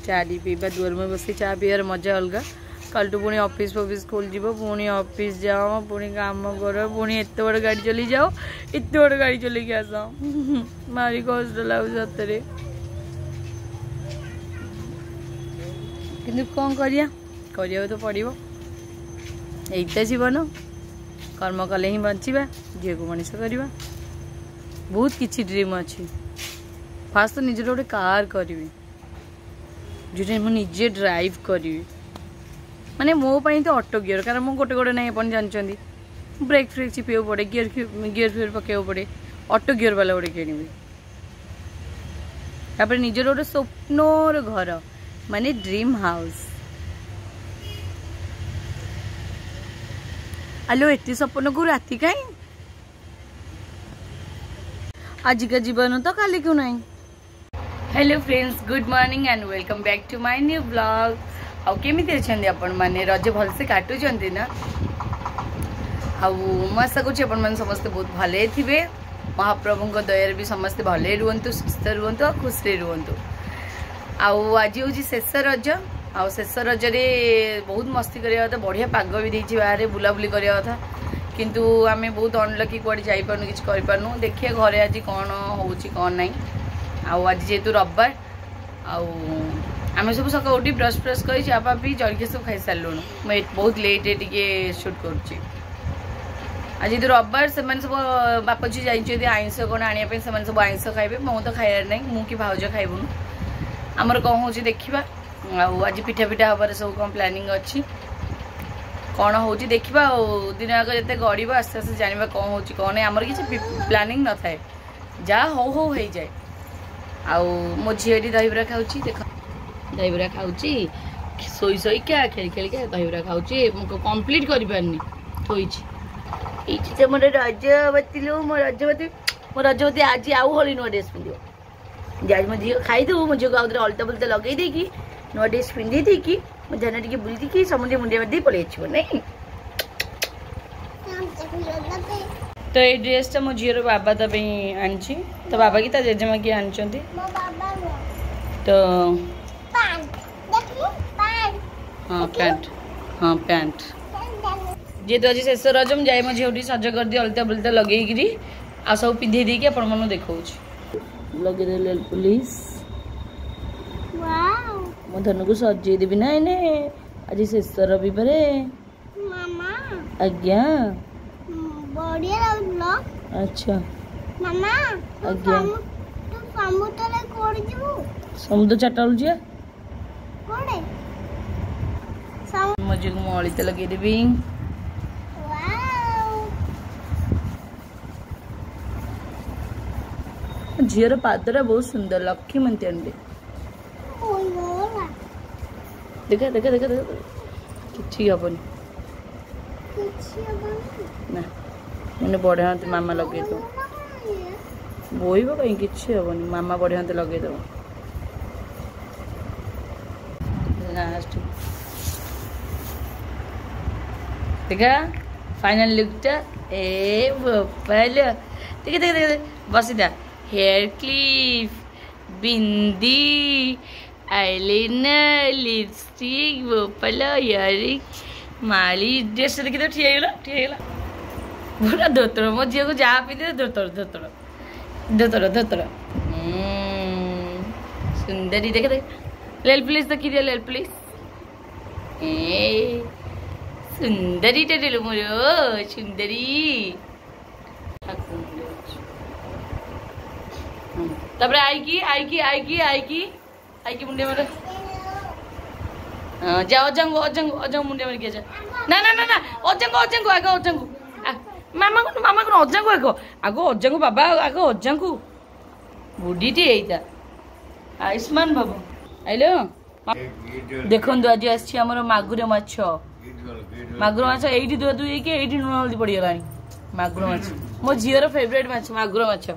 चा टी पीवा दुआर में बस चा पीवार मजा अलग कल टू पुणी ऑफिस खोल जीव पुणी ऑफिस जाओ पुणी काम कर पुणी एत बड़ गाड़ी चली जाओ एत बड़ गाड़ी चल के आस मारी कष्ट लगुच सतरे कि कौन करिया तो पड़ो यही जीवन कर्म कले ही बचा झील को मनीष करवा बहुत किसी ड्रीम अच्छी फास्ट तो निजे गोटे कार करी जो मुझे ड्राइव करी माने मो तो ऑटो गियर कारण मुझे गोटे गोटे ना अपन जानते ब्रेक फ्रेक चिपे पड़े गियर फियर पके पड़े ऑटो गियर वाला गोटे किणवी तापर निजर गोटे स्वप्नर घर माने ड्रीम हाउस आलो एत सपन को राति कहीं आज का जीवन तो काली क्यों नहीं। Hello friends good morning and welcome back to my new blog. आउ केमिति अछंदी आपण माने रज भल से काटु चंदी ना आउ म आशा करछि आपण माने समस्त बहुत भले थिबे महाप्रभु को दयार भी समस्त भले रुहंतु सुस्थ रुहंतु खुश रे रुहंतु। आउ आज होछि शेष रज आउ शेष रज रे बहुत मस्ती करिया था बढ़िया पाग भी देछि बाहर बुलाबुली करिया था किंतु आमे बहुत अनलकी कुआडे जाई पारनु किछ करि पारनु देखिए घरे आज कौन होउछि कौन नहीं। आउ आज जेतु रविवार आउ आमे सब सका उठी ब्रश ब्रश कर चापा पी जलखे सब खाई सारूँ मैं बहुत लेट टिके शूट करुच्ची आज तो रविवार से सब बापा जी जाइए आइंस कौन आने से सब आइंस खाइबे मो तो खाइबार ना मु कि भाउज खाइबुन आमर कौन हो देखा आज पिठा पिठा हबार सब कौन प्लानिंग अच्छी कौन हो देखा दिन आग जिते गड़ब आस्ते आस्ते जाना कौन हो कौन नहीं आमर किसी प्लानिंग न थाए जहाँ हो जाए। आउ मो झील दहीबरा खाऊँ देख दहीबरा खाऊँ शोई शोई क्या खेल खेल क्या दहीबरा खाऊँ कम्प्लीट कर पारनी थोड़ी मोर रजवती लो मो रजवती आज आउ होली नुआ ड्रेस पिंध आज मो झील खाईदे मो झील को आउे अलता फलता लगे देकी नुआ ड्रेस पिंधि देकी मो जाना टे बुलती समुद्र मुंडिया मार पलि नहीं। तो ये ड्रेसटा मो झीर बाबा तो आनी तो बाबा की जेजेमा किए आनी तो हाँ पैंट हाँ पैंट जी तो आज शेष रज मुझे जाए मो झील सज कर दी अलता बुलता लगे आ सब पिंधे देकी आपण मन देखा लगे पुलिस मो धन को सजे देवी ना इने आज शेष रविवार आज्ञा अच्छा मामा आज्ञा समुद्र चाटा जा मजे को मलित लगे देवी झीर पादरा बहुत सुंदर लक्ष्मी मंत्री देखा देखा देखा देखा कि हबनी ना मैंने बढ़िया हाथ मामा लगे दो बोईब कहीं किसी हेनी मामा बढ़िया हाथ लगे दो लास्ट देखा फाइनल लुकटा ए बोपाल देखा देखा देखा बसीदा हेयर क्लिप बिंदी आईलाइनर लिपस्टिक बोपाल इयरिंग माली ड्रेस देखी तो ठियागला पूरा धोतर मो झील को जहाँ पिंधे धोतर धोतर धोतर धोतर सुंदरी देख देख लेल प्लीज तो किरिया लेल प्लीज ए सुंदरी टेल मोर सुंदरी तब आईकी मुंडे मार जा अजंग मुंडे मार जा ना ना ना ना अजंग आगे अजंग मामा को अजंग आग अजंग बाबा आग अजंग बुढ़ीटी यहीटा आयुष्मान बाबू आइलो देखु आज आमर मागुर माछ ये दुआ दुई ये लुण हल्दी पड़गला मागुर माछ मो झीर फेवरेट माछ मागुर माछ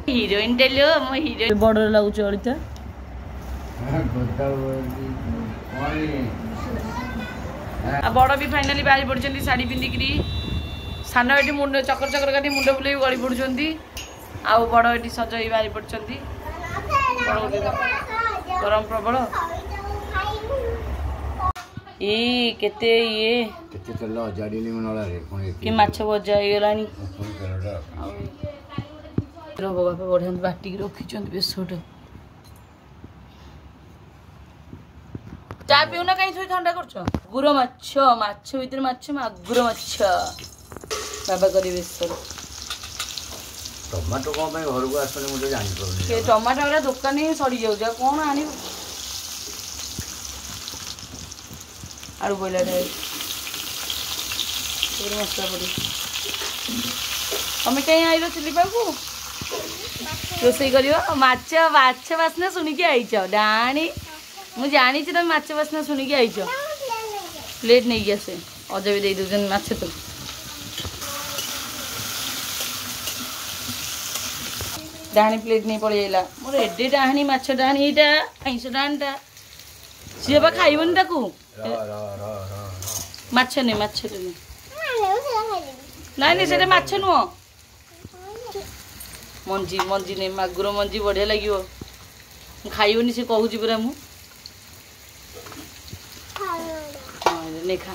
हीरोइन टेलो मो हीरो बॉर्डर लागुच अरिता आ बड़ भी फाइनली बाहरी पड़छन्ती साड़ी पिंधिकरी सान ये मुंड चकर चकर काटी मुंड बुले गड़ी पड़ुंट आउ बड़ ये सज ही बाहरी पड़ते गरम प्रबल केते ये कि माछ भजा होगलानी बापा बढ़िया बाटिक रखी बेसट चा पीऊ ना कहीं ठंडा कर गुर माछ माछ भीतर माछ मागुर माछ बाबा करी बेसर टमाटो कौन घर को आसने मुझे जानी पड़े टमाटो वाला दुकान ही सड़ी जाऊ कौन आनी आलू बोला मसला पड़ी तुम कहीं आइल चिली पाकू रोसे कर माछ माछ बासना शुणिकी आईच डाणी मुझे जानी तुम माछ बासना शुणिकी आईच प्लेट नहीं आसे अज भी दे दौन माछ तो डाणी प्लेट नहीं पड़े जाइला मोर एडे डाणी माछ डाणी यहाँ आईस डाणीटा सी बा खाइबनी ताकू माछ नहीं माछ नहीं से माछ नुह मंजी मंजी नहीं मागुर मंजी बढ़िया लगे खाइबनी से कहूँ पूरा मु नहीं खा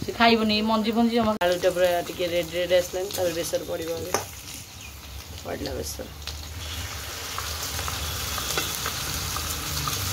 से खाइबनी मंजी मंजी आलूटा पूरा टे रेड रेड आसलानी बेसर पड़ो पड़ा बेसर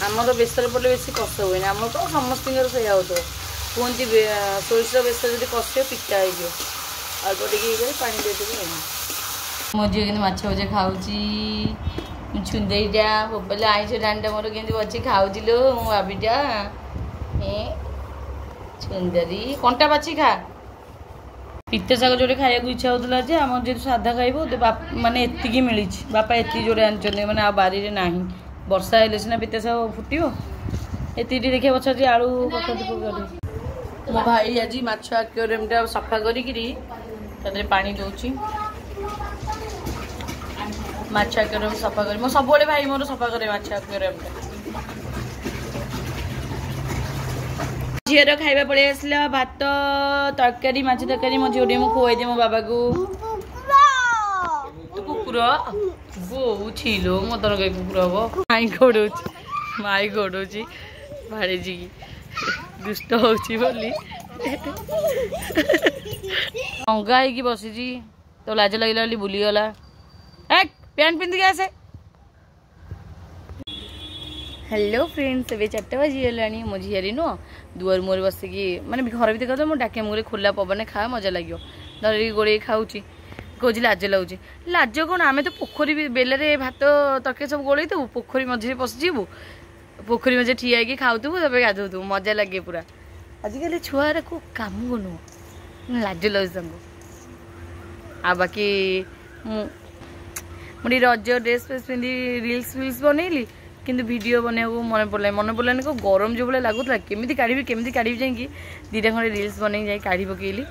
आमर बेसर पड़े बेस कष हुए आम तो समस्त से कहते सोरिष बेसर जो कष पिता हो अल्प टे पा देदेवी मो झी कि माछ भजा खाऊँ छुंदेटा बोले आईस डाणीटा मोर के बची खाऊँ लो मो बाबीटा छुंदरी कंटा बाची खा पिता शाग जो खाया इच्छा होता है आम जो साधा खाइब माने एतिकी मिली बापा एति जोड़े आनी मैंने आ बारी ना वर्षा हेल्ले सीना पिता शाग फुटो एति देखिए पचार आलू मो भाई आज माछ एक्वेरियमटा सफा कर पानी दौची माछ एक्वेरियम सफा कर सब भाई मोर सफा करे माछ एक्वेरियमटा झीर खाइबा पड़े आसला भात तरकारी माछ तरकारी मो झील मुझे खुआई मो बाबा को कुकुर बो छिलो मदन गाई कुकुर हम माई गोड़ माई गोड़ भाड़े जी दुष्ट होची बोली अंगा है बसी तो लाज लगे बोली बुलीगला पैंट पिंधिक आसे हेलो फ्रेंड्स ए 4 बजीगला मो झील नुह दुआर मुहर बसिकी माने घर भीतर कर डाके मुहर खोला पवन खा मजा लगे धर गोड़े खाऊँ कौच लाज लगुच लाज कौन आम तो पोखरी बेले भात तरकारी सब गोल देवु पोखरी मझे पशिजु पोखरी मझे ठिया होगी खाऊथु तब गाधोथु मजा लगे पूरा आजिकल छुआ को कम नुह लाज लगे आ बाकी मुझे रज ड्रेस फ्रेस पिंधि रिल्स फिल्स बनइली किंतु वीडियो बनने मन पड़ानी को गरम जो भाई लगुला केमी काढ़ी जाकि दीटा खंडे रिल्स बन जा काढ़ी पकेली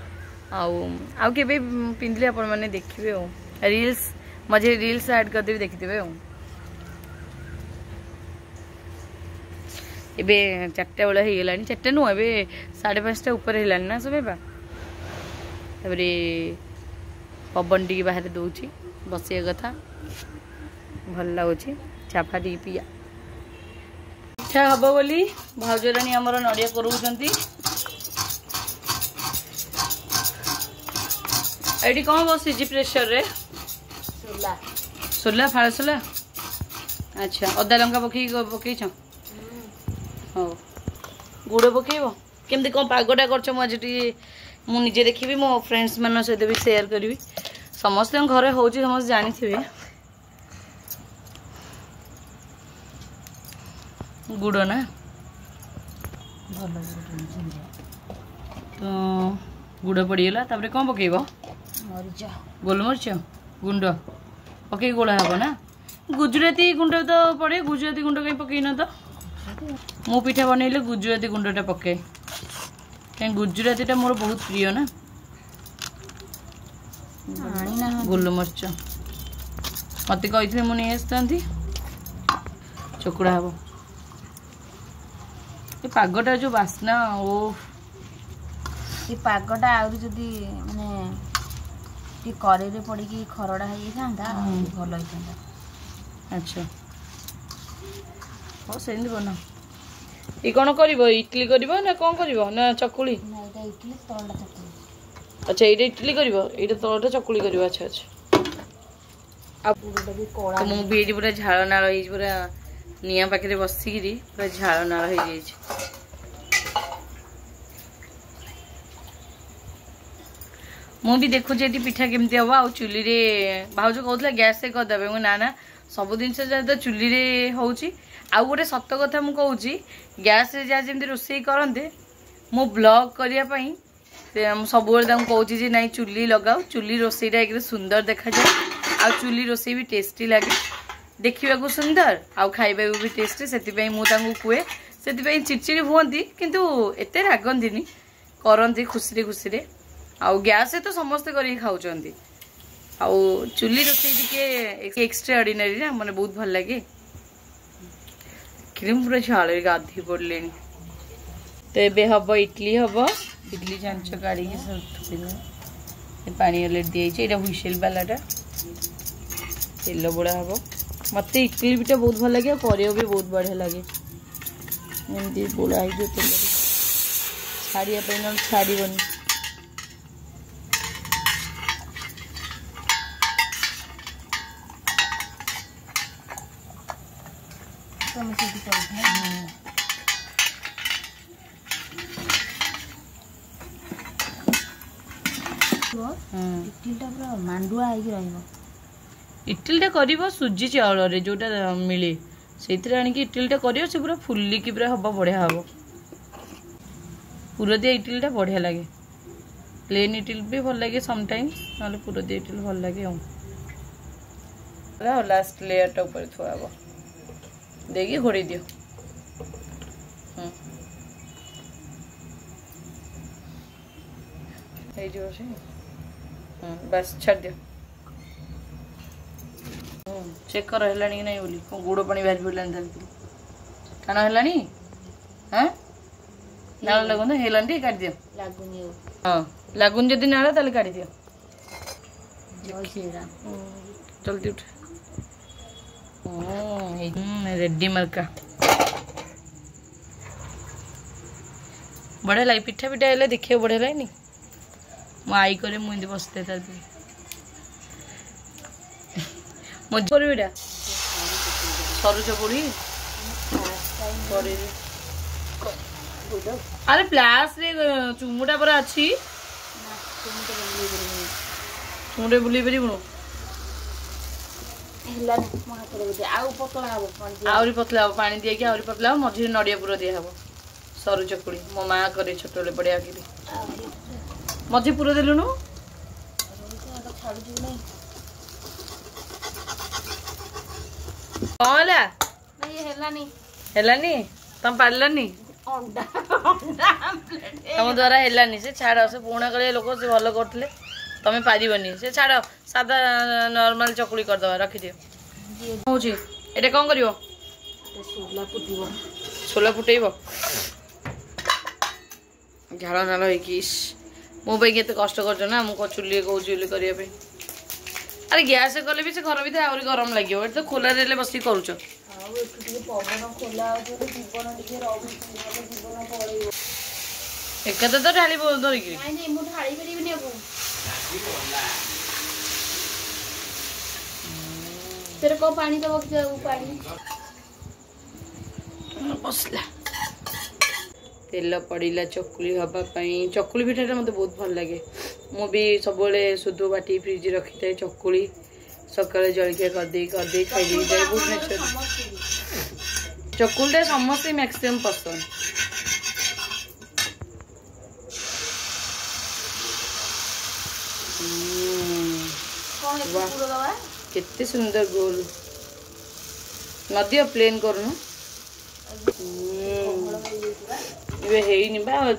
आउ के पिंधिले आपण मैंने देखिए रिल्स मझे रिल्स ऐड करदेवी देखिथे एबे 4टा बेला हो गलानी 4टा नुह ए 5:30 ऊपर है ना सब तबरे पवन टी बाहर दौची बसिया कथा भल लगुच चाफा टी पिया इच्छा हम बोली भाउजरानी आमर नड़िया करूँगी ये कौन बसी प्रेसर रे सोला सोला फाड़ सोला अच्छा अदा लंका पकई हाँ गुड़ पकेब केमती कौन पागटा कर मुझे देखी मो फ्रेंड्स मान सहित भी शेयर करी समस्त घर हो समस्त जानी थे गुड़ ना तो गुड़ पड़गला तापर कौन पकेब गोलमरीच गुंड पकई गोला हे ना गुजराती गुंड तो पड़े गुजराती गुंड कहीं पकई न तो मो पिठा बनइले गुजराती गुंडटा पके कहीं गुजरातीटा मोर बहुत प्रिय ना गोलमरीच मत कही मुझे नहीं चकुड़ा हम ये पागटा जो बास्ना ओ ये पागटा आउरी जदी माने टी करेरे पड़िकी खरडा हेई थांदा भलो होई थांदा। अच्छा हो सेंदी बना ई कोन करबो इडली करबो ना कोन करबो ना चकुली ना एटा इडली तळडा चकुली। अच्छा एटा इडली करबो एटा तळडा चकुली करबो। अच्छा अच्छा अब पूरा भी कोळा तो मु भी पूरा झाळ नाळ होई पूरा निया पाखे बसिकी पूरा झाळ नाळ होई जाई। मु भी देखु जे पिठा केमती हम आ चुली रे भाउज कहूला गैस से करदेवे मु ना ना सब जिनस तो चुली रे होउची। आ गोटे सत कथा मु कहूची गैस रे जा जेमती रोषेई करते मो ब्लॉग करिया पई सब कहूँ जे नाई चुली लगाओ चुली रोषेईटा एक सुंदर देखा जाए आ चुली रोषेई भी टेस्टी लगे देखा सुंदर आउ खाइबा भी टेस्टी से मुझे से चिड़चिड़ी हुआ किंतु एते रागंती करती खुशी खुशी आउ गैस तो समस्ते कर खाऊंट आउ चुली रोषेई टे एक्स्ट्रा ऑर्डिनरी ना मैंने बहुत भल लगे। क्रीम पूरा झाल गाधी पड़े तो ये हम इडली हम इडली चांच काढ़ी पानी अलरेडी दिए यहाँ हुइसेल वालाटा तेल बोड़ा हम मत इडली भी बहुत भल लगे और भी बहुत बढ़िया लगे एमती बोड़ा हो तेल छाड़िया ना छाड़बनी इडलीटा कर सुजी चाउल जोटा मिले से इडलीटा कर पूरा फुलिकी पूरा हम बढ़िया हम पूरा दिया इडलीटा बढ़िया लगे प्लेन इडली भी भल लगे समटाइम्स ना पूरा दिया इडली भल लगे लास्ट लेयरटा ऊपर थुआ हम देखिए घोड़े दियो बस छाड़ दियो चेक कर है नहीं बोली गुड़ पानी बाहर पड़ा टाण है हाँ नाल लगुन है काट दियो हाँ लगुन जदि नाल ताले काट दियो जल्दी उठ रेडी मरका बढ़िया लगे पिठा पिठा है देखिए बढ़िया लगे मो आई करे मुझे बसते सरू चकुड़ी अरे प्लास रे चुमुटा पर अच्छी चुमुटे बुले पार आहरी पतला हम पानी दिए आहरी पतला हम मझे नड़िया पूरा दिया हम सरू चकुड़ी मो माँ करे छोट बढ़िया मझे पूरा देलुनु कौन है तुम पार्लानी तुम द्वारा है से छाड़ से पुणा कालिया लोक से भल करते तुम पारनी से छाड़ सादा नॉर्मल चकुड़ी करदे रखिदियो ये कौन कर छोला फुटेब झाड़ नाल होती कष्ट कर ना मुझे चुली कौन करने अरे गैस कले भी से घर भी आहरी गरम लगे तो खोला रे बस कर एक तो ढाली धरिकी बसला तेल पड़ा चकुली हाँपाई चकुली पिठाटा मत बहुत भल लगे मु भी सब सुध बाटी फ्रिज रखी था चकुली सकाଳେ जलखिया करदे खाई जाए बहुत नेचर चकुलटा समस्त मैक्सिमम पसंद केते सुंदर गोल नदिया प्लेन करूँ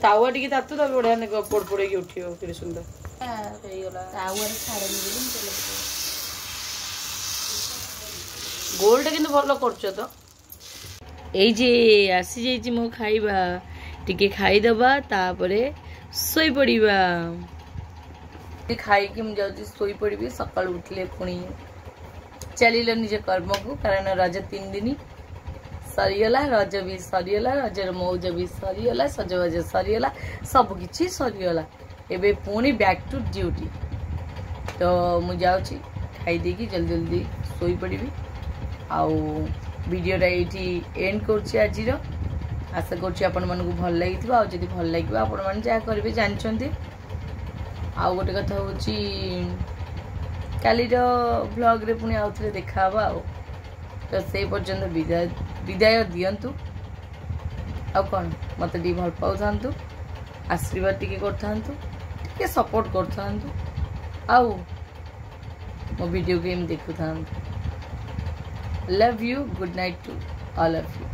तावा टी तातु तब बढ़िया पोड़ पोड़ उठो कि सुंदर गोलटा कि भल कर तो ये आसी जा मो खाइबा टिके खाईदबा तापरे सोई पड़िबा खाई कि मुझे सोई पड़ी सकाल उठले पुणी चलिल निज कर्म को कारण रज 3 दिन सरीगला रज भी सरीगला रजर मौज भी सरीगला सजबाज सरीगला सबकि सरीगला एबे पुणी बैक टू ड्यूटी तो मुझे जाऊँगी खाई देकी जल्दी जल्दी सोई पड़ी आउ वीडियोटा ये एंड कर आशा कर भल लगी आदि भल लगे आपण मैंने जहाँ करेंगे जानते आउ गोटे कथा हूँ कालीर ब्लॉग रे पुणी आउ थे देखा तो से पर्यंत विदाय दिंतु आ कौन मत भल पाऊ था आशीर्वाद टी कर सपोर्ट कर आउ मो वीडियो गेम देखु था love you good night to all of you.